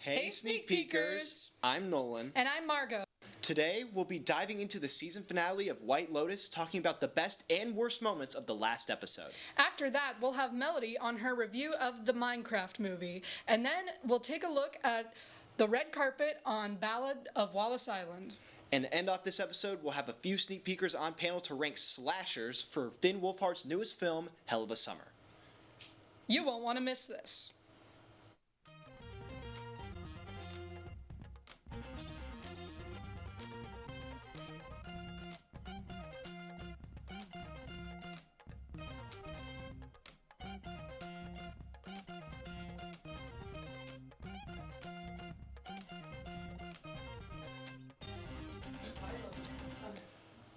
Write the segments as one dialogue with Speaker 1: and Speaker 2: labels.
Speaker 1: Hey, Sneak Peekers! I'm Nolan.
Speaker 2: And I'm Margot.
Speaker 1: Today, we'll be diving into the season finale of White Lotus, talking about the best and worst moments of the last episode.
Speaker 2: After that, we'll have Melody on her review of the Minecraft movie. And then we'll take a look at the red carpet on Ballad of Wallis Island.
Speaker 1: And to end off this episode, we'll have a few Sneak Peekers on panel to rank slashers for Finn Wolfhard's newest film, Hell of a Summer.
Speaker 2: You won't want to miss this.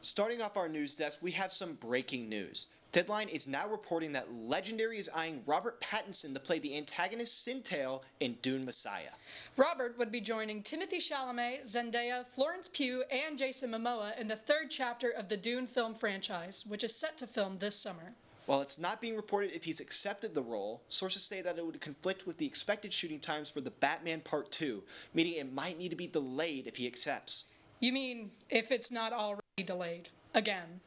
Speaker 1: Starting off our news desk, we have some breaking news. Deadline is now reporting that Legendary is eyeing Robert Pattinson to play the antagonist Sintail in Dune Messiah.
Speaker 2: Robert would be joining Timothée Chalamet, Zendaya, Florence Pugh, and Jason Momoa in the third chapter of the Dune film franchise, which is set to film this summer.
Speaker 1: While it's not being reported if he's accepted the role, sources say that it would conflict with the expected shooting times for the Batman Part 2, meaning it might need to be delayed if he accepts.
Speaker 2: You mean if it's not already delayed? Again.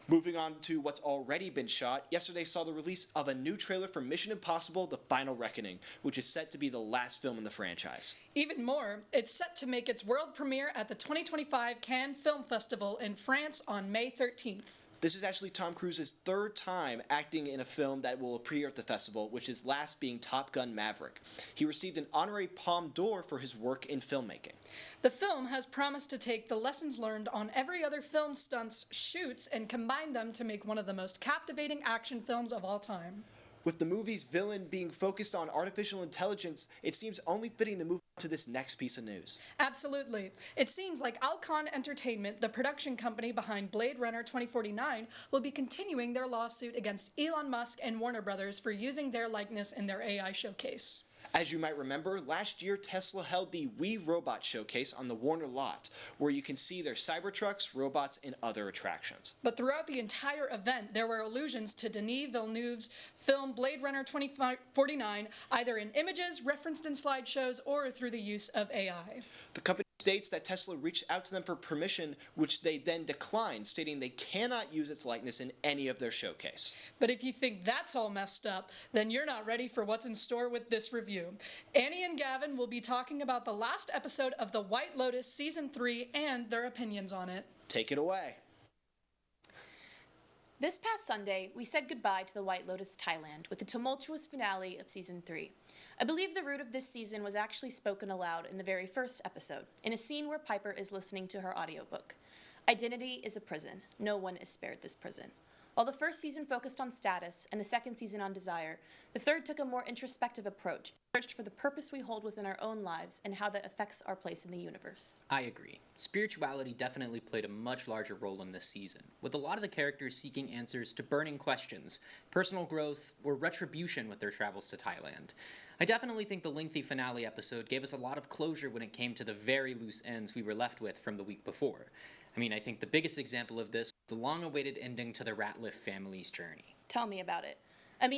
Speaker 1: Moving on to what's already been shot, yesterday saw the release of a new trailer for Mission Impossible: The Final Reckoning, which is set to be the last film in the franchise.
Speaker 2: Even more, it's set to make its world premiere at the 2025 Cannes Film Festival in France on May 13th.
Speaker 1: This is actually Tom Cruise's third time acting in a film that will appear at the festival, which his last being Top Gun: Maverick. He received an honorary Palme d'Or for his work in filmmaking.
Speaker 2: The film has promised to take the lessons learned on every other film stunts shoots and combine them to make one of the most captivating action films of all time.
Speaker 1: With the movie's villain being focused on artificial intelligence, it seems only fitting to move to this next piece of news.
Speaker 2: Absolutely. It seems like Alcon Entertainment, the production company behind Blade Runner 2049, will be continuing their lawsuit against Elon Musk and Warner Brothers for using their likeness in their AI showcase.
Speaker 1: As you might remember, last year Tesla held the We Robot showcase on the Warner lot, where you can see their Cybertrucks, robots, and other attractions.
Speaker 2: But throughout the entire event, there were allusions to Denis Villeneuve's film Blade Runner 2049, either in images referenced in slideshows or through the use of AI.
Speaker 1: The company states that Tesla reached out to them for permission, which they then declined, stating they cannot use its likeness in any of their showcase.
Speaker 2: But if you think that's all messed up, then you're not ready for what's in store with this review. Annie and Gavin will be talking about the last episode of The White Lotus Season 3 and their opinions on it.
Speaker 1: Take it away.
Speaker 3: This past Sunday, we said goodbye to The White Lotus Thailand with the tumultuous finale of Season 3. I believe the root of this season was actually spoken aloud in the very first episode, in a scene where Piper is listening to her audiobook. Identity is a prison. No one is spared this prison. While the first season focused on status and the second season on desire, the third took a more introspective approach, searched for the purpose we hold within our own lives and how that affects our place in the universe.
Speaker 4: I agree. Spirituality definitely played a much larger role in this season, with a lot of the characters seeking answers to burning questions, personal growth, or retribution with their travels to Thailand. I definitely think the lengthy finale episode gave us a lot of closure when it came to the very loose ends we were left with from the week before. I think the biggest example of this is the long-awaited ending to the Ratliff family's journey.
Speaker 3: Tell me about it.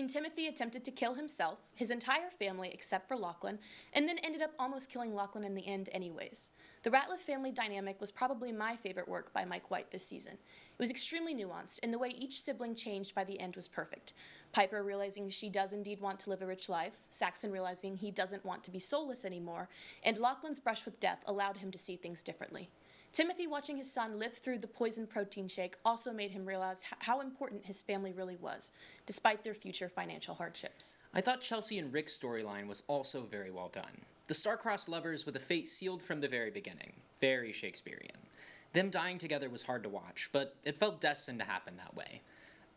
Speaker 3: Timothy attempted to kill himself, his entire family except for Lachlan, and then ended up almost killing Lachlan in the end anyways. The Ratliff family dynamic was probably my favorite work by Mike White this season. It was extremely nuanced, and the way each sibling changed by the end was perfect. Piper realizing she does indeed want to live a rich life, Saxon realizing he doesn't want to be soulless anymore, and Lachlan's brush with death allowed him to see things differently. Timothy watching his son live through the poison protein shake also made him realize how important his family really was, despite their future financial hardships.
Speaker 4: I thought Chelsea and Rick's storyline was also very well done. The star-crossed lovers with a fate sealed from the very beginning. Very Shakespearean. Them dying together was hard to watch, but it felt destined to happen that way.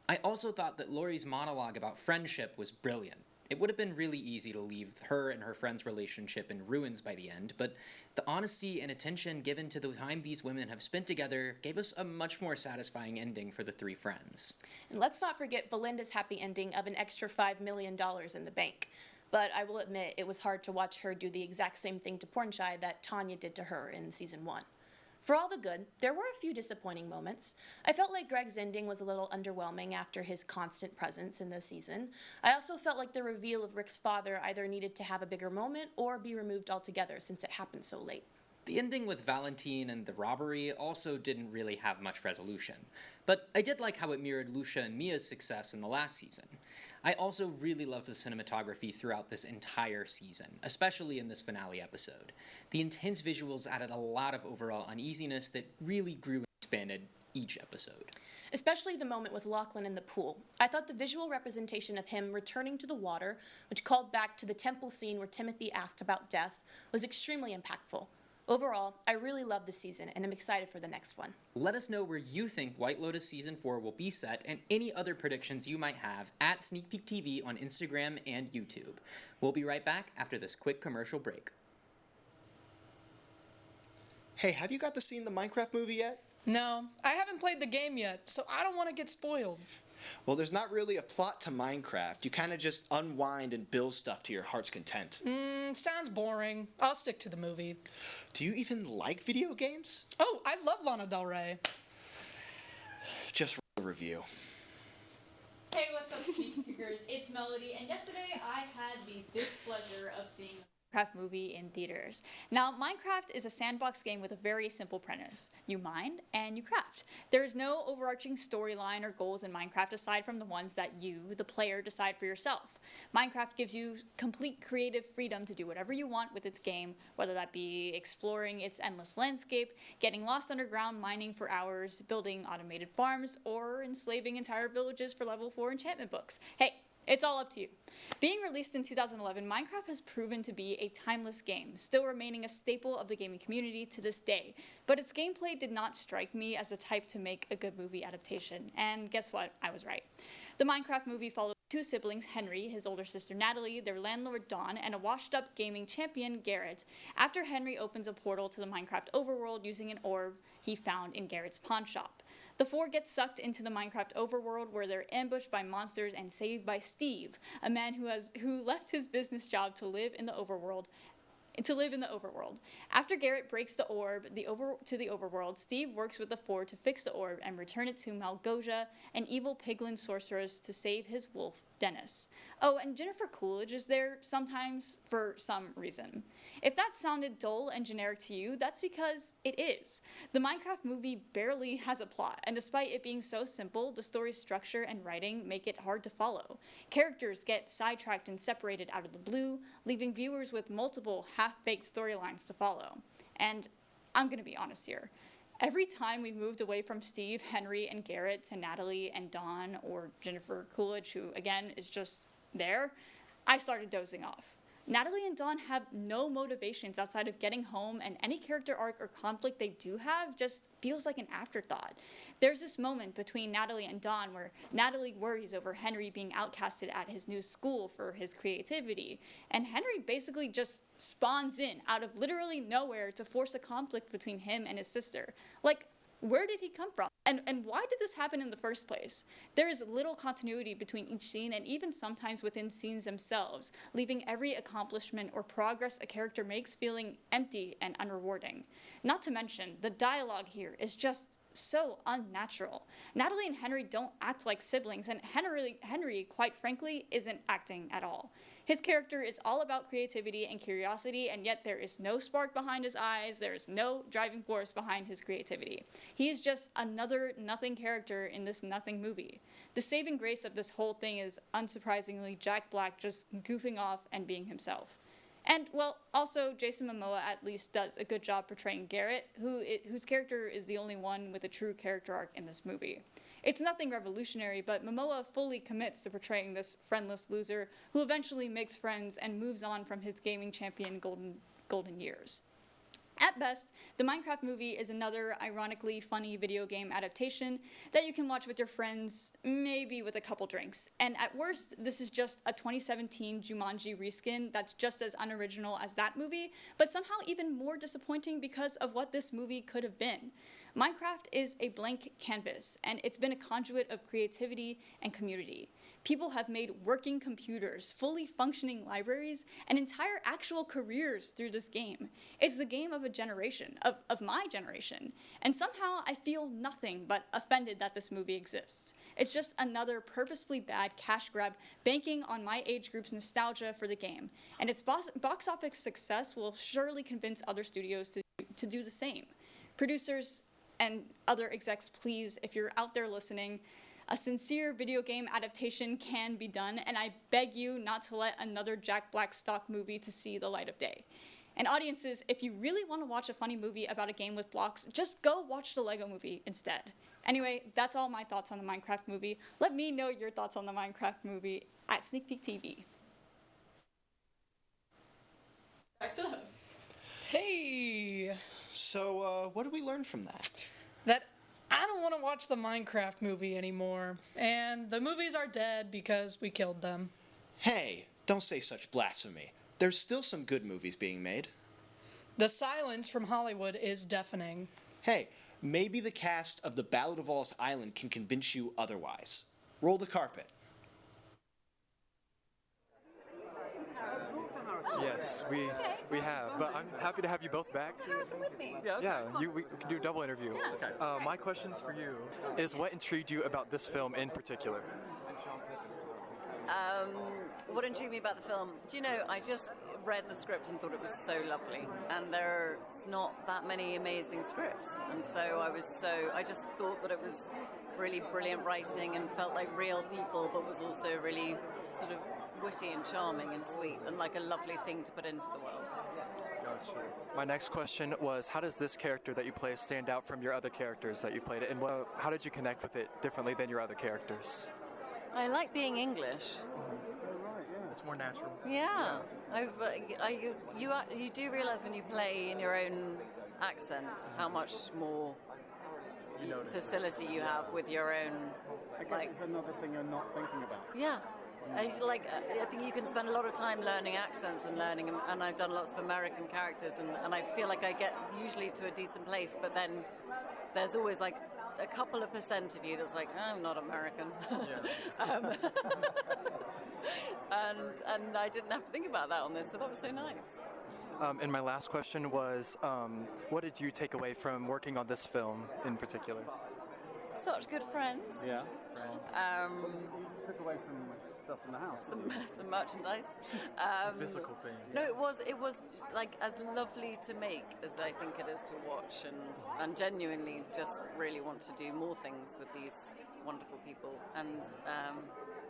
Speaker 4: I also thought that Laurie's monologue about friendship was brilliant. It would have been really easy to leave her and her friend's relationship in ruins by the end, but the honesty and attention given to the time these women have spent together gave us a much more satisfying ending for the three friends.
Speaker 3: And let's not forget Belinda's happy ending of an extra $5 million in the bank. But I will admit, it was hard to watch her do the exact same thing to Pornchai that Tanya did to her in Season 1. For all the good, there were a few disappointing moments. I felt like Greg's ending was a little underwhelming after his constant presence in the season. I also felt like the reveal of Rick's father either needed to have a bigger moment or be removed altogether since it happened so late.
Speaker 4: The ending with Valentine and the robbery also didn't really have much resolution, but I did like how it mirrored Lucia and Mia's success in the last season. I also really loved the cinematography throughout this entire season, especially in this finale episode. The intense visuals added a lot of overall uneasiness that really grew and expanded each episode.
Speaker 3: Especially the moment with Lachlan in the pool. I thought the visual representation of him returning to the water, which called back to the temple scene where Timothy asked about death, was extremely impactful. Overall, I really love this season, and I'm excited for the next one.
Speaker 4: Let us know where you think White Lotus Season 4 will be set, and any other predictions you might have at Sneak Peek TV on Instagram and YouTube. We'll be right back after this quick commercial break.
Speaker 1: Hey, have you got to see the Minecraft movie yet?
Speaker 2: No, I haven't played the game yet, so I don't want to get spoiled.
Speaker 1: Well, there's not really a plot to Minecraft. You kind of just unwind and build stuff to your heart's content.
Speaker 2: Sounds boring. I'll stick to the movie.
Speaker 1: Do you even like video games?
Speaker 2: Oh, I love Lana Del Rey.
Speaker 1: Just a review.
Speaker 5: Hey, what's up, Sneak Peekers? It's Melody, and yesterday I had the displeasure of seeing the Minecraft movie in theaters. Now, Minecraft is a sandbox game with a very simple premise. You mine and you craft. There is no overarching storyline or goals in Minecraft aside from the ones that you, the player, decide for yourself. Minecraft gives you complete creative freedom to do whatever you want with its game, whether that be exploring its endless landscape, getting lost underground mining for hours, building automated farms, or enslaving entire villages for level 4 enchantment books. Hey, it's all up to you. Being released in 2011, Minecraft has proven to be a timeless game, still remaining a staple of the gaming community to this day. But its gameplay did not strike me as the type to make a good movie adaptation. And guess what? I was right. The Minecraft movie followed two siblings, Henry, his older sister Natalie, their landlord Dawn, and a washed-up gaming champion, Garrett, after Henry opens a portal to the Minecraft overworld using an orb he found in Garrett's pawn shop. The four get sucked into the Minecraft overworld where they're ambushed by monsters and saved by Steve, a man who left his business job to live in the overworld. After Garrett breaks the orb to the overworld, Steve works with the four to fix the orb and return it to Malgosia, an evil piglin sorceress, to save his wolf, Dennis. Oh, and Jennifer Coolidge is there sometimes for some reason. If that sounded dull and generic to you, that's because it is. The Minecraft movie barely has a plot, and despite it being so simple, the story's structure and writing make it hard to follow. Characters get sidetracked and separated out of the blue, leaving viewers with multiple half-baked storylines to follow. And I'm gonna be honest here. Every time we moved away from Steve, Henry, and Garrett to Natalie and Dawn, or Jennifer Coolidge, who again is just there, I started dozing off. Natalie and Dawn have no motivations outside of getting home, and any character arc or conflict they do have just feels like an afterthought. There's this moment between Natalie and Dawn where Natalie worries over Henry being outcasted at his new school for his creativity, and Henry basically just spawns in out of literally nowhere to force a conflict between him and his sister. Like, where did he come from? And why did this happen in the first place? There is little continuity between each scene and even sometimes within scenes themselves, leaving every accomplishment or progress a character makes feeling empty and unrewarding. Not to mention, the dialogue here is just so unnatural. Natalie and Henry don't act like siblings, and Henry, quite frankly, isn't acting at all. His character is all about creativity and curiosity, and yet there is no spark behind his eyes, there is no driving force behind his creativity. He is just another nothing character in this nothing movie. The saving grace of this whole thing is, unsurprisingly, Jack Black just goofing off and being himself. And, well, also, Jason Momoa at least does a good job portraying Garrett, whose character is the only one with a true character arc in this movie. It's nothing revolutionary, but Momoa fully commits to portraying this friendless loser who eventually makes friends and moves on from his gaming champion golden years. At best, the Minecraft movie is another ironically funny video game adaptation that you can watch with your friends, maybe with a couple drinks. And at worst, this is just a 2017 Jumanji reskin that's just as unoriginal as that movie, but somehow even more disappointing because of what this movie could have been. Minecraft is a blank canvas, and it's been a conduit of creativity and community. People have made working computers, fully functioning libraries, and entire actual careers through this game. It's the game of a generation, of my generation. And somehow I feel nothing but offended that this movie exists. It's just another purposefully bad cash grab banking on my age group's nostalgia for the game. And its box office success will surely convince other studios to do the same. Producers and other execs, please, if you're out there listening, a sincere video game adaptation can be done, and I beg you not to let another Jack Black stock movie to see the light of day. And audiences, if you really want to watch a funny movie about a game with blocks, just go watch the Lego Movie instead. Anyway, that's all my thoughts on the Minecraft movie. Let me know your thoughts on the Minecraft movie at Sneak Peek TV. Back to the host.
Speaker 2: Hey,
Speaker 1: So, what did we learn from that?
Speaker 2: that I don't want to watch the Minecraft movie anymore, and the movies are dead because we killed them.
Speaker 1: Hey, don't say such blasphemy. There's still some good movies being made.
Speaker 2: The silence from Hollywood is deafening.
Speaker 1: Hey, maybe the cast of the Ballad of Wallis Island can convince you otherwise. Roll the carpet.
Speaker 6: Yes, we have, but I'm happy to have you both back.
Speaker 7: Harrison with me.
Speaker 6: Yeah, we can do a double interview. My questions for you is what intrigued you about this film in particular?
Speaker 7: What intrigued me about the film? Do you know, I just read the script and thought it was so lovely, and there's not that many amazing scripts, and so I just thought that it was really brilliant writing and felt like real people, but was also really sort of witty and charming and sweet and like a lovely thing to put into the world.
Speaker 6: Gotcha. My next question was, how does this character that you play stand out from your other characters that you played it, and how did you connect with it differently than your other characters?
Speaker 7: I like being English.
Speaker 6: It's more natural.
Speaker 7: Yeah, you do realise when you play in your own accent how much more facility you have with your own.
Speaker 8: I guess it's another thing you're not thinking about.
Speaker 7: Yeah. I think you can spend a lot of time learning accents and and I've done lots of American characters, and I feel like I get usually to a decent place, but then there's always like a couple of percent of you that's like, I'm not American.
Speaker 6: Yeah.
Speaker 7: And I didn't have to think about that on this, so that was so nice.
Speaker 6: And my last question was, what did you take away from working on this film in particular?
Speaker 7: Such good friends.
Speaker 8: Yeah. You took away some stuff from the house.
Speaker 7: Some merchandise.
Speaker 6: Physical things.
Speaker 7: No, it was like as lovely to make as I think it is to watch, and genuinely just really want to do more things with these wonderful people, and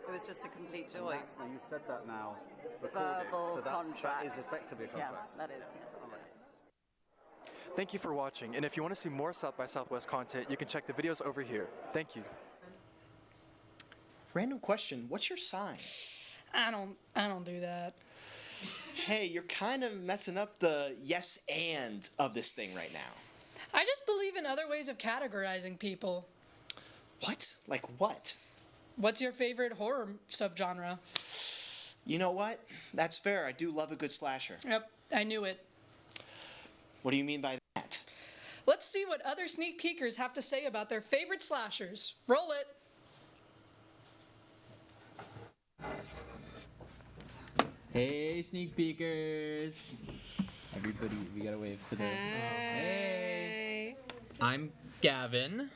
Speaker 7: it was just a complete joy.
Speaker 8: Now you said that now. Recorded.
Speaker 7: Verbal
Speaker 8: So
Speaker 7: contract.
Speaker 8: that is effectively a
Speaker 7: Yeah,
Speaker 8: contract.
Speaker 7: that is. Yeah.
Speaker 6: Thank you for watching, and if you want to see more South by Southwest content, you can check the videos over here. Thank you.
Speaker 1: Random question, what's your sign?
Speaker 2: I don't do that.
Speaker 1: Hey, you're kind of messing up the yes and of this thing right now.
Speaker 2: I just believe in other ways of categorizing people.
Speaker 1: What? Like what?
Speaker 2: What's your favorite horror subgenre?
Speaker 1: You know what? That's fair. I do love a good slasher.
Speaker 2: Yep, I knew it.
Speaker 1: What do you mean by that?
Speaker 2: Let's see what other sneak peekers have to say about their favorite slashers. Roll it.
Speaker 9: Hey, sneak peekers! Everybody, we got a wave today. Hey! I'm Gavin.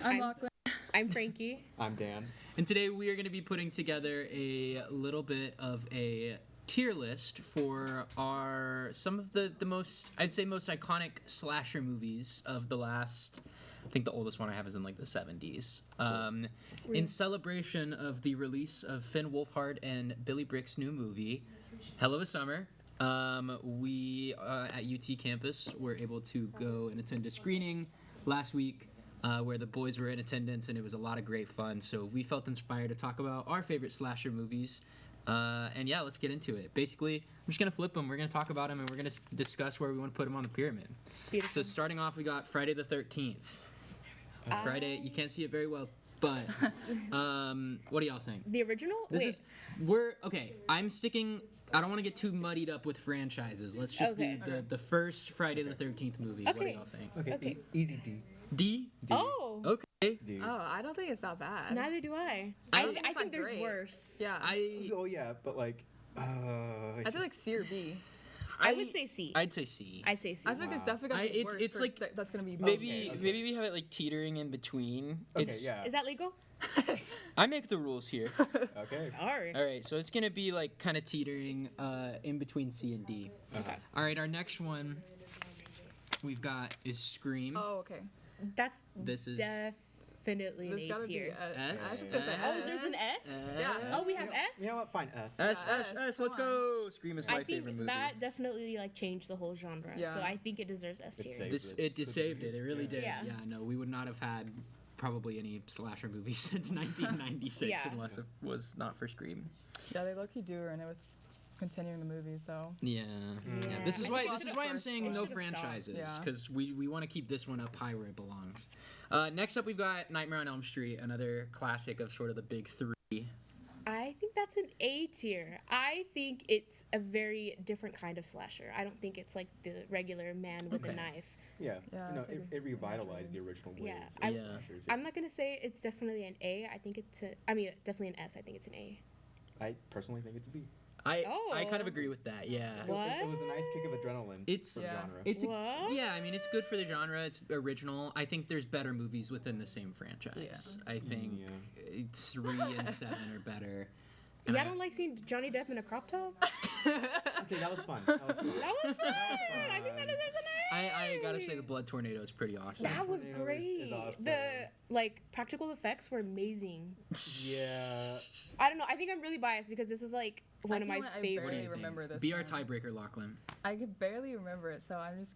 Speaker 2: I'm Lachlan.
Speaker 10: I'm Frankie.
Speaker 8: I'm Dan.
Speaker 9: And today we are going to be putting together a little bit of a tier list for some of the most, I'd say, most iconic slasher movies of the last, I think the oldest one I have is in like the 70s. In celebration of the release of Finn Wolfhard and Billy Brick's new movie, Hell of a Summer, we at UT campus were able to go and attend a screening last week where the boys were in attendance, and it was a lot of great fun. So we felt inspired to talk about our favorite slasher movies. And yeah, let's get into it. Basically, I'm just going to flip them. We're going to talk about them, and we're going to discuss where we want to put them on the pyramid.
Speaker 10: Beautiful.
Speaker 9: So starting off, we got Friday the 13th. Friday, you can't see it very well, but what do y'all think?
Speaker 10: The original?
Speaker 9: I'm sticking, I don't want to get too muddied up with franchises. Let's just do the first Friday the 13th movie.
Speaker 10: Okay.
Speaker 9: What do y'all think?
Speaker 10: Okay.
Speaker 11: Easy D.
Speaker 9: D.
Speaker 5: Oh.
Speaker 9: Okay.
Speaker 10: Dude.
Speaker 11: Oh, I don't think it's that bad.
Speaker 3: Neither do I.
Speaker 11: I
Speaker 3: I,
Speaker 11: don't think
Speaker 3: I
Speaker 11: it's
Speaker 3: think
Speaker 11: that
Speaker 3: there's
Speaker 11: great.
Speaker 3: worse.
Speaker 11: Yeah.
Speaker 10: Oh yeah, but like,
Speaker 11: I feel like C or B.
Speaker 3: I would say C.
Speaker 9: I'd say C.
Speaker 3: I'd say C.
Speaker 11: I feel like there's definitely gonna be
Speaker 9: it's-
Speaker 11: worse.
Speaker 9: it's
Speaker 11: for-
Speaker 9: like-
Speaker 11: that's gonna be
Speaker 9: Maybe
Speaker 10: Okay.
Speaker 9: maybe we have it like teetering in between.
Speaker 10: okay,
Speaker 9: It's,
Speaker 10: yeah.
Speaker 3: Is that legal?
Speaker 9: I make the rules here.
Speaker 10: Okay.
Speaker 3: Sorry.
Speaker 9: All right, so it's gonna be like kind of teetering in between C and D.
Speaker 3: Okay.
Speaker 9: All right, our next one we've got is Scream.
Speaker 11: Oh, okay.
Speaker 3: That's
Speaker 9: This is
Speaker 3: definitely an
Speaker 11: There's
Speaker 3: A
Speaker 11: gotta be
Speaker 3: tier.
Speaker 11: I was
Speaker 9: S.
Speaker 11: just gonna say
Speaker 3: Oh,
Speaker 11: S.
Speaker 3: there's an S?
Speaker 11: Yeah.
Speaker 3: Oh, we have S?
Speaker 10: You know what? Fine, S.
Speaker 9: S.
Speaker 11: S,
Speaker 9: Let's
Speaker 11: come
Speaker 9: go. Scream is my
Speaker 3: I think
Speaker 9: favorite movie.
Speaker 3: that definitely like changed the whole genre.
Speaker 11: Yeah.
Speaker 3: So I think it deserves S
Speaker 10: It
Speaker 3: tier.
Speaker 10: saved
Speaker 9: This
Speaker 10: it.
Speaker 9: it saved it. It really did.
Speaker 3: Yeah.
Speaker 9: Yeah. No, we would not have had probably any slasher movie since 1996
Speaker 3: Yeah.
Speaker 9: unless it was not for Scream.
Speaker 11: Yeah, they low-key do ruin it with continuing the movies, though.
Speaker 9: Yeah.
Speaker 3: Yeah.
Speaker 9: This is
Speaker 3: I
Speaker 9: why
Speaker 3: think
Speaker 9: this
Speaker 3: they
Speaker 9: is why I'm
Speaker 3: should've
Speaker 9: saying
Speaker 3: first-
Speaker 9: no
Speaker 3: they should've stopped.
Speaker 9: franchises
Speaker 11: Yeah.
Speaker 9: because we want to keep this one up high where it belongs. Next up, we've got Nightmare on Elm Street, another classic of sort of the big three.
Speaker 3: I think that's an A tier. I think it's a very different kind of slasher. I don't think it's like the regular man with a
Speaker 9: Okay.
Speaker 3: knife.
Speaker 10: Yeah.
Speaker 11: Yeah,
Speaker 10: You know,
Speaker 11: it's like
Speaker 10: it revitalized the original wave.
Speaker 3: Yeah,
Speaker 10: of
Speaker 9: Yeah.
Speaker 10: slashers.
Speaker 3: I'm not gonna say it's definitely an A. I think it's a. I mean, definitely an S. I think it's an A.
Speaker 10: I personally think it's a B.
Speaker 9: I
Speaker 3: Oh.
Speaker 9: kind of agree with that. Yeah.
Speaker 3: What?
Speaker 10: It was a nice kick of adrenaline
Speaker 9: It's-
Speaker 10: for the
Speaker 11: Yeah.
Speaker 10: genre.
Speaker 9: It's
Speaker 3: What?
Speaker 9: yeah, I mean it's good for the genre. It's original. I think there's better movies within the same franchise. I think
Speaker 10: Yeah.
Speaker 9: 3 and 7 are better.
Speaker 3: Yeah, I
Speaker 9: And
Speaker 3: don't like seeing Johnny Depp in a crop top.
Speaker 10: Okay, that was fun. That was fun.
Speaker 3: That was fun.
Speaker 10: fun.
Speaker 3: I think that deserves an A.
Speaker 9: I gotta say the Blood Tornado is pretty awesome.
Speaker 3: That was
Speaker 10: Tornado
Speaker 3: great.
Speaker 10: is awesome.
Speaker 3: The like practical effects were amazing.
Speaker 10: Yeah.
Speaker 3: I don't know. I think I'm really biased because this is like one of my
Speaker 11: feel like I
Speaker 3: favorites.
Speaker 11: barely remember this
Speaker 9: Be our
Speaker 11: one.
Speaker 9: tiebreaker, Lachlan.
Speaker 11: I could barely remember it, so I'm just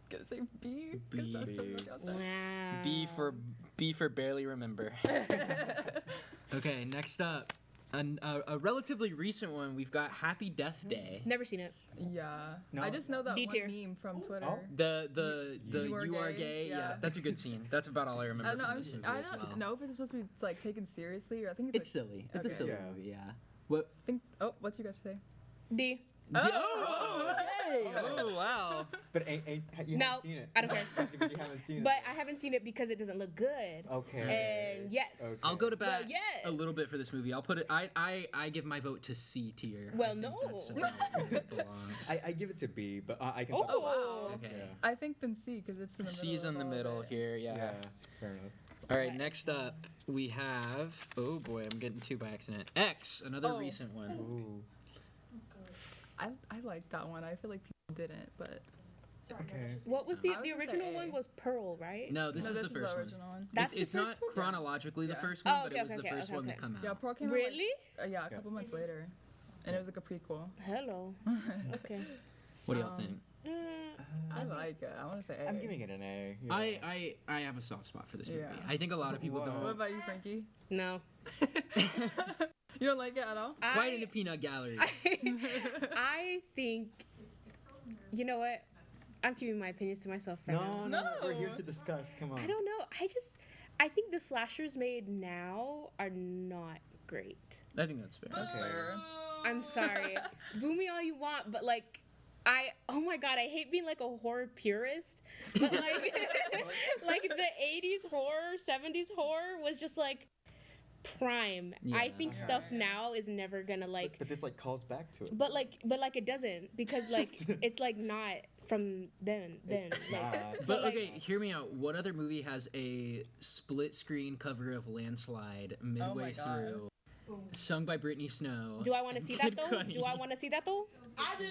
Speaker 11: gonna say B. 'cause
Speaker 9: B.
Speaker 11: that's what everybody else said.
Speaker 3: Wow.
Speaker 9: B for barely remember. Okay, next up, a relatively recent one. We've got Happy Death Day.
Speaker 3: Never seen it.
Speaker 11: Yeah.
Speaker 10: No.
Speaker 11: I just know that
Speaker 3: D
Speaker 11: one
Speaker 3: tier.
Speaker 11: meme from Twitter.
Speaker 10: Oh.
Speaker 9: The
Speaker 11: You Are Gay?
Speaker 9: Yeah,
Speaker 11: Yeah.
Speaker 9: that's a good scene. That's about all I remember.
Speaker 11: I don't know.
Speaker 9: from this movie
Speaker 11: I
Speaker 9: as
Speaker 11: don't
Speaker 9: well.
Speaker 11: know if it's supposed to be like taken seriously or I think
Speaker 9: It's
Speaker 11: it's.
Speaker 9: silly. It's a
Speaker 11: Okay.
Speaker 9: silly
Speaker 10: Yeah.
Speaker 9: movie. Yeah. What?
Speaker 11: Oh, what's you got to say?
Speaker 3: D.
Speaker 9: Oh, okay. Oh, wow.
Speaker 10: But you
Speaker 3: No,
Speaker 10: haven't seen it.
Speaker 3: I don't care.
Speaker 10: Because you haven't seen
Speaker 3: But
Speaker 10: it.
Speaker 3: I haven't seen it because it doesn't look good.
Speaker 10: Okay.
Speaker 3: And yes.
Speaker 10: Okay.
Speaker 9: I'll go to bat
Speaker 3: Well, yes.
Speaker 9: a little bit for this movie. I'll put it. I give my vote to C tier.
Speaker 3: Well,
Speaker 9: I think
Speaker 3: no.
Speaker 9: that's about where it belongs.
Speaker 10: I give it to B, but I can.
Speaker 3: Oh,
Speaker 11: wow.
Speaker 9: Okay.
Speaker 10: Yeah.
Speaker 11: I think then C because it's in the middle.
Speaker 9: C's in
Speaker 11: of
Speaker 9: the
Speaker 11: all of
Speaker 9: middle
Speaker 11: it.
Speaker 9: here.
Speaker 10: Yeah.
Speaker 9: Yeah.
Speaker 10: Fair enough.
Speaker 9: All right.
Speaker 3: Okay.
Speaker 9: Next up, we have. Oh boy, I'm getting two by accident. X, another
Speaker 11: Oh.
Speaker 9: recent one.
Speaker 10: Ooh.
Speaker 11: I like that one. I feel like people didn't, but
Speaker 10: Okay.
Speaker 3: What was
Speaker 11: I
Speaker 3: the
Speaker 11: was gonna say
Speaker 3: original
Speaker 11: A.
Speaker 3: one was Pearl, right?
Speaker 9: No, this
Speaker 11: no,
Speaker 9: is
Speaker 11: this
Speaker 9: the first one.
Speaker 11: original one.
Speaker 3: That's the
Speaker 9: It's not
Speaker 3: first one?
Speaker 9: chronologically the
Speaker 11: Yeah.
Speaker 9: first one,
Speaker 3: Oh,
Speaker 9: but
Speaker 3: okay,
Speaker 9: it was
Speaker 3: okay,
Speaker 9: the
Speaker 3: okay,
Speaker 9: first
Speaker 3: okay,
Speaker 9: one to
Speaker 3: okay.
Speaker 9: come out.
Speaker 11: Yeah, Pearl came
Speaker 3: Really?
Speaker 11: out like, a couple months later, and it was like a prequel.
Speaker 3: Hello. Okay.
Speaker 9: What do y'all
Speaker 11: Um,
Speaker 9: think?
Speaker 11: I like it. I want to say A.
Speaker 10: I'm giving it an A. Yeah.
Speaker 9: I have a soft spot for this movie.
Speaker 11: Yeah.
Speaker 9: I think a lot of people
Speaker 10: Wow.
Speaker 9: don't.
Speaker 11: What about you, Frankie?
Speaker 3: No.
Speaker 11: You don't like it at all?
Speaker 9: Quite in the peanut gallery.
Speaker 3: I think. You know what? I'm keeping my opinions to myself for now.
Speaker 10: No, we're here
Speaker 11: No.
Speaker 10: to discuss. Come on.
Speaker 3: I don't know. I think the slashers made now are not great.
Speaker 9: I think that's fair.
Speaker 11: That's fair.
Speaker 3: I'm sorry. Boo me all you want, but like, oh my god, I hate being like a horror purist, but like, like the 80s horror, 70s horror was just like prime. I
Speaker 9: Yeah.
Speaker 3: think stuff now is never gonna like,
Speaker 10: But this like calls back to it.
Speaker 3: but like it doesn't because like it's like not from then. Like,
Speaker 9: But
Speaker 3: like-
Speaker 9: okay, hear me out. What other movie has a split screen cover of Landslide midway
Speaker 11: God.
Speaker 9: through, sung by Britney Snow?
Speaker 3: do I want to see that
Speaker 9: Kid
Speaker 3: though?
Speaker 9: Cudi?
Speaker 3: Do I want to see that though?
Speaker 12: I do.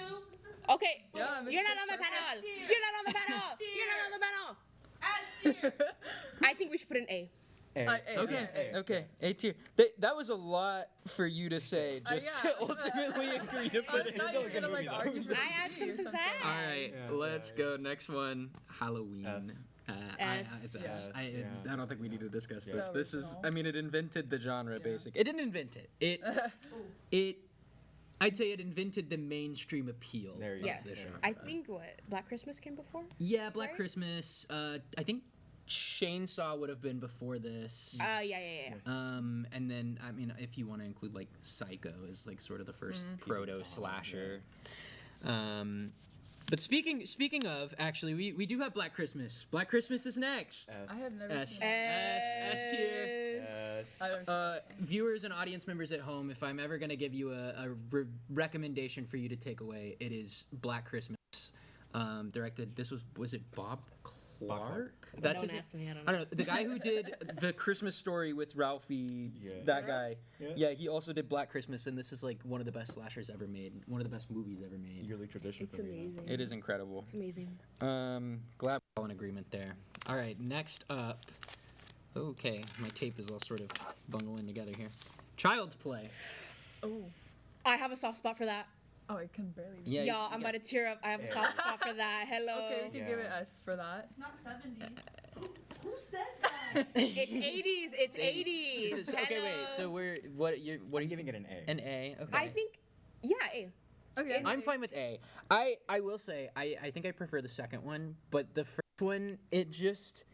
Speaker 3: Okay.
Speaker 11: Yeah, Miss
Speaker 3: You're not on the
Speaker 11: Pittsburgh.
Speaker 3: panel. You're not on the panel. You're not on the panel.
Speaker 12: S tier.
Speaker 3: I think we should put an A.
Speaker 10: A.
Speaker 11: A,
Speaker 9: Okay,
Speaker 11: A.
Speaker 9: okay, A tier. That was a lot for you to say, just
Speaker 11: yeah.
Speaker 9: to ultimately agree to
Speaker 11: I
Speaker 9: put
Speaker 11: was
Speaker 9: it.
Speaker 11: not
Speaker 10: still a
Speaker 11: even
Speaker 10: good
Speaker 11: gonna like
Speaker 10: movie, though.
Speaker 11: argue for
Speaker 3: I
Speaker 11: the
Speaker 3: had
Speaker 11: C
Speaker 3: some
Speaker 11: or something.
Speaker 3: pizzazz.
Speaker 9: All right,
Speaker 10: Yeah,
Speaker 9: let's
Speaker 10: yeah.
Speaker 9: go. Next one, Halloween.
Speaker 10: S.
Speaker 3: S.
Speaker 9: It's S.
Speaker 10: Yeah.
Speaker 9: I don't think we need to discuss
Speaker 10: Yeah.
Speaker 9: this.
Speaker 11: The
Speaker 9: This is,
Speaker 11: original.
Speaker 9: I mean, it invented the genre,
Speaker 11: Yeah.
Speaker 9: basic. It didn't invent it. I'd say it invented the mainstream appeal.
Speaker 10: There you
Speaker 9: of
Speaker 10: go.
Speaker 3: Yes.
Speaker 9: this genre.
Speaker 3: I think Black Christmas came before?
Speaker 9: Yeah, Black
Speaker 3: Right?
Speaker 9: Christmas. I think Chainsaw would have been before this.
Speaker 3: Yeah.
Speaker 9: And then I mean, if you want to include like Psycho as like sort of the first proto slasher. But speaking of, actually, we do have Black Christmas. Black Christmas is next.
Speaker 11: I have never
Speaker 9: S
Speaker 11: seen it.
Speaker 9: S tier.
Speaker 10: Yes.
Speaker 11: I don't-
Speaker 9: Viewers and audience members at home, if I'm ever gonna give you a recommendation for you to take away, it is Black Christmas. Directed. This was it Bob Clark? That's
Speaker 12: Don't
Speaker 9: his
Speaker 12: ask me. I don't
Speaker 9: I
Speaker 12: know.
Speaker 9: don't know. The guy who did The Christmas Story with Ralphie,
Speaker 10: Yeah.
Speaker 9: that guy.
Speaker 10: Yeah.
Speaker 9: Yeah, he also did Black Christmas, and this is like one of the best slashers ever made. One of the best movies ever made.
Speaker 10: Yearly tradition.
Speaker 12: It's
Speaker 10: for me.
Speaker 12: amazing.
Speaker 9: It is incredible.
Speaker 12: It's amazing.
Speaker 9: Glad we're all in agreement there. All right, next up. Okay, my tape is all sort of bungling together here. Child's Play.
Speaker 11: Oh.
Speaker 12: I have a soft spot for that.
Speaker 11: Oh, I can barely.
Speaker 9: Yeah,
Speaker 12: Y'all, I'm about to tear up. I have a soft spot for that. Hello.
Speaker 11: Okay, we can give it
Speaker 10: Yeah.
Speaker 11: S for that.
Speaker 13: It's not 70s. Who said that?
Speaker 12: It's 80s. It's 80s.
Speaker 9: This is, okay, wait. So what are
Speaker 10: I'm
Speaker 9: you
Speaker 10: giving it an A.
Speaker 9: An A. Okay.
Speaker 12: I think, yeah, A.
Speaker 11: Okay.
Speaker 9: I'm fine with A. I will say I think I prefer the second one, but the first one, it just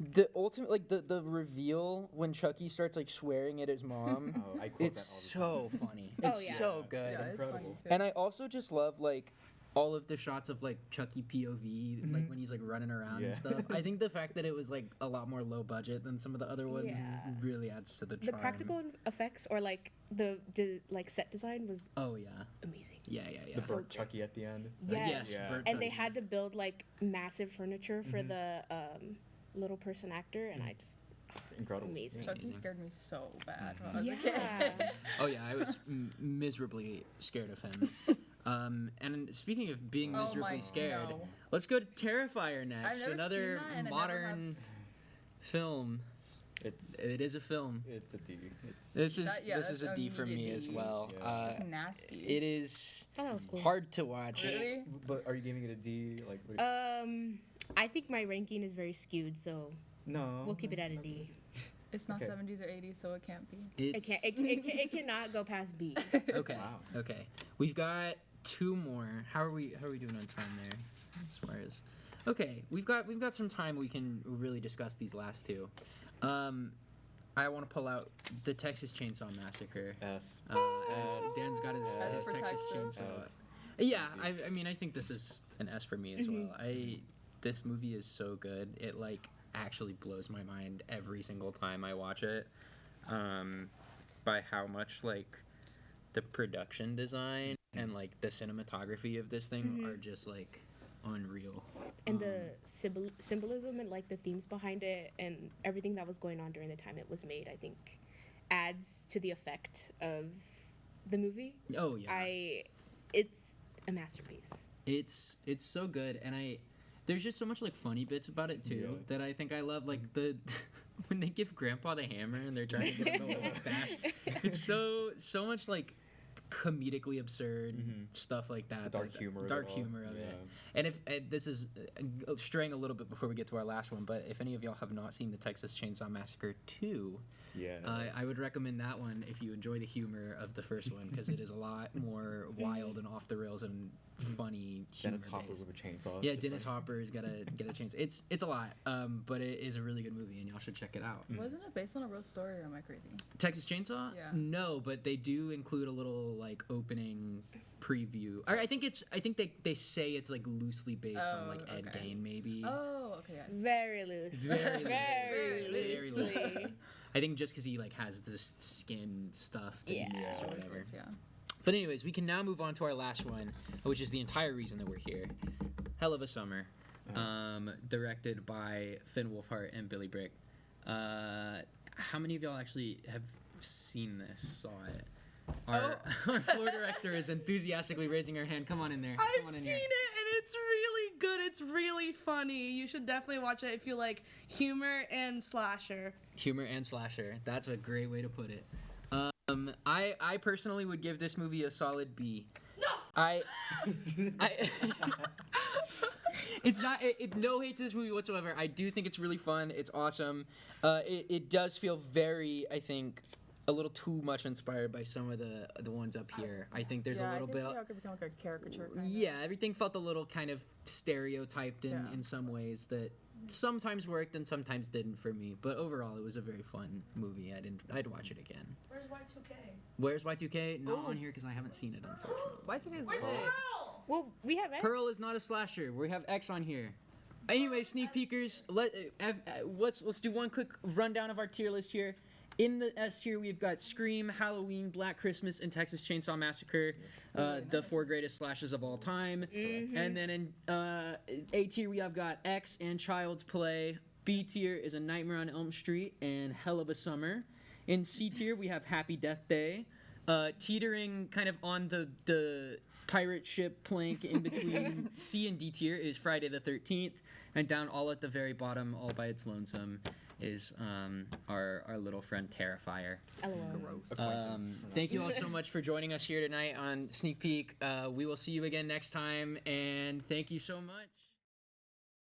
Speaker 9: the ultimate, like the reveal when Chucky starts like swearing at his mom.
Speaker 10: Oh, I quote
Speaker 9: It's
Speaker 10: that all the time.
Speaker 9: so funny.
Speaker 12: Oh,
Speaker 9: It's
Speaker 12: yeah.
Speaker 9: so good.
Speaker 11: Yeah, it's
Speaker 10: incredible.
Speaker 11: funny too.
Speaker 9: And I also just love like all of the shots of like Chucky POV, like when he's like running around
Speaker 10: Yeah.
Speaker 9: and stuff. I think the fact that it was like a lot more low budget than some of the other ones
Speaker 12: Yeah.
Speaker 9: really adds to the
Speaker 12: The
Speaker 9: charm.
Speaker 12: practical effects or like the like set design was
Speaker 9: Oh yeah,
Speaker 12: amazing.
Speaker 9: yeah.
Speaker 10: The
Speaker 12: So
Speaker 10: burnt Chucky at the end.
Speaker 12: Yes.
Speaker 10: Yeah.
Speaker 9: burnt
Speaker 12: And they
Speaker 9: Chucky.
Speaker 12: had to build like massive furniture for the little person actor, and I just
Speaker 10: It's incredible.
Speaker 12: amazing.
Speaker 10: Yeah.
Speaker 11: Chucky
Speaker 9: Amazing.
Speaker 11: scared me so bad when I was a
Speaker 12: Yeah.
Speaker 11: kid.
Speaker 9: Oh yeah, I was miserably scared of him. And speaking of being
Speaker 11: Oh
Speaker 9: miserably
Speaker 11: my-
Speaker 9: scared,
Speaker 11: no.
Speaker 9: let's go to Terrifier next.
Speaker 11: I've never
Speaker 9: Another
Speaker 11: seen that, and I never
Speaker 9: modern film.
Speaker 10: It's
Speaker 9: It is a film.
Speaker 10: it's a D. It's
Speaker 9: This is
Speaker 11: That- yeah,
Speaker 9: this is a
Speaker 11: that's
Speaker 9: D for me
Speaker 11: immediate
Speaker 9: as
Speaker 11: D.
Speaker 9: well.
Speaker 10: Yeah.
Speaker 11: It's nasty.
Speaker 9: It is
Speaker 12: Oh, that was cool.
Speaker 9: hard to watch.
Speaker 11: Really?
Speaker 10: But are you giving it a D? Like what
Speaker 12: I think my ranking is very skewed, so
Speaker 10: no.
Speaker 12: we'll keep it at a D.
Speaker 11: It's not
Speaker 10: Okay.
Speaker 11: 70s or 80s, so it can't be.
Speaker 12: It
Speaker 9: It's
Speaker 12: can't. It cannot go past B.
Speaker 9: okay.
Speaker 10: Wow.
Speaker 9: Okay. We've got two more. How are we doing on time there? As far as okay, we've got some time. We can really discuss these last two. I want to pull out the Texas Chainsaw Massacre.
Speaker 10: S.
Speaker 9: Dan's got his
Speaker 11: for
Speaker 9: Texas
Speaker 11: Texas.
Speaker 9: Chainsaw.
Speaker 10: S.
Speaker 9: Yeah, I mean I think this is an S for me as
Speaker 12: Mhm.
Speaker 9: well. This movie is so good. It like actually blows my mind every single time I watch it. By how much like the production design and like the cinematography of this thing
Speaker 12: Mhm.
Speaker 9: are just like unreal.
Speaker 12: And the symbolism and like the themes behind it and everything that was going on during the time it was made, I think, adds to the effect of the movie.
Speaker 9: Oh yeah.
Speaker 12: It's a masterpiece.
Speaker 9: It's so good, and there's just so much like funny bits about it too
Speaker 10: Yeah.
Speaker 9: that I think I love. Like the when they give Grandpa the hammer and they're trying to get him to like bash. It's so much like comedically absurd stuff like that.
Speaker 10: The dark
Speaker 9: that-
Speaker 10: humor of
Speaker 9: dark
Speaker 10: it all.
Speaker 9: humor of it.
Speaker 10: Yeah.
Speaker 9: And if this is straying a little bit before we get to our last one, but if any of y'all have not seen the Texas Chainsaw Massacre 2,
Speaker 10: Yeah.
Speaker 9: I would recommend that one if you enjoy the humor of the first one, because it is a lot more wild and off the rails and funny.
Speaker 10: Dennis
Speaker 9: humor
Speaker 10: Hopper
Speaker 9: based.
Speaker 10: with a chainsaw.
Speaker 9: Yeah,
Speaker 10: It's
Speaker 9: Dennis
Speaker 10: like-
Speaker 9: Hopper's got a chance. It's a lot, but it is a really good movie, and y'all should check it out.
Speaker 11: Wasn't it based on a real story, or am I crazy?
Speaker 9: Texas Chainsaw?
Speaker 11: Yeah.
Speaker 9: No, but they do include a little like opening preview. Or I think they say it's like loosely based on like
Speaker 11: Oh,
Speaker 9: Ed
Speaker 11: okay.
Speaker 9: Gein maybe.
Speaker 11: Oh, okay, yes.
Speaker 12: Very loose.
Speaker 9: Very
Speaker 12: Very
Speaker 9: Very
Speaker 12: loosely.
Speaker 9: I think just because he like has this skin stuff.
Speaker 12: Yeah.
Speaker 9: Or whatever.
Speaker 11: Yeah.
Speaker 9: But anyways, we can now move on to our last one, which is the entire reason that we're here. Hell of a Summer, directed by Finn Wolfhard and Billy Brick. How many of y'all actually have seen this, saw it? Our floor director is enthusiastically raising her hand. Come on in there. Come
Speaker 13: I've
Speaker 9: on in
Speaker 13: seen
Speaker 9: here.
Speaker 13: it and it's really good. It's really funny. You should definitely watch it if you like humor and slasher.
Speaker 9: Humor and slasher. That's a great way to put it. I personally would give this movie a solid B.
Speaker 13: No.
Speaker 9: I it's not no hate to this movie whatsoever. I do think it's really fun. It's awesome. It does feel very, I think, a little too much inspired by some of the ones up here. I think there's a little
Speaker 11: I
Speaker 9: bit.
Speaker 11: can see how it could become like a caricature. Kind
Speaker 9: Yeah, everything felt a little kind of stereotyped in some ways that sometimes worked and sometimes didn't for me. But overall, it was a very fun movie. I'd watch it again.
Speaker 13: Where's Y2K?
Speaker 9: Where's Y2K? Not on here because I haven't seen it, unfortunately.
Speaker 11: Y2K is
Speaker 13: Where's
Speaker 11: lit.
Speaker 13: Pearl?
Speaker 12: Well, we have X.
Speaker 9: Pearl is not a slasher. We have X on here. Anyway, sneak peekers, let's do one quick rundown of our tier list here. In the S tier, we've got Scream, Halloween, Black Christmas, and Texas Chainsaw Massacre, the 4 greatest slashes of all time. And then in A tier, we have got X and Child's Play. B tier is A Nightmare on Elm Street and Hell of a Summer. In C tier, we have Happy Death Day. Teetering kind of on the pirate ship plank in between C and D tier is Friday the 13th. And down all at the very bottom, all by its lonesome, is our little friend Terrifier. Thank you all so much for joining us here tonight on Sneak Peek. We will see you again next time, and thank you so much.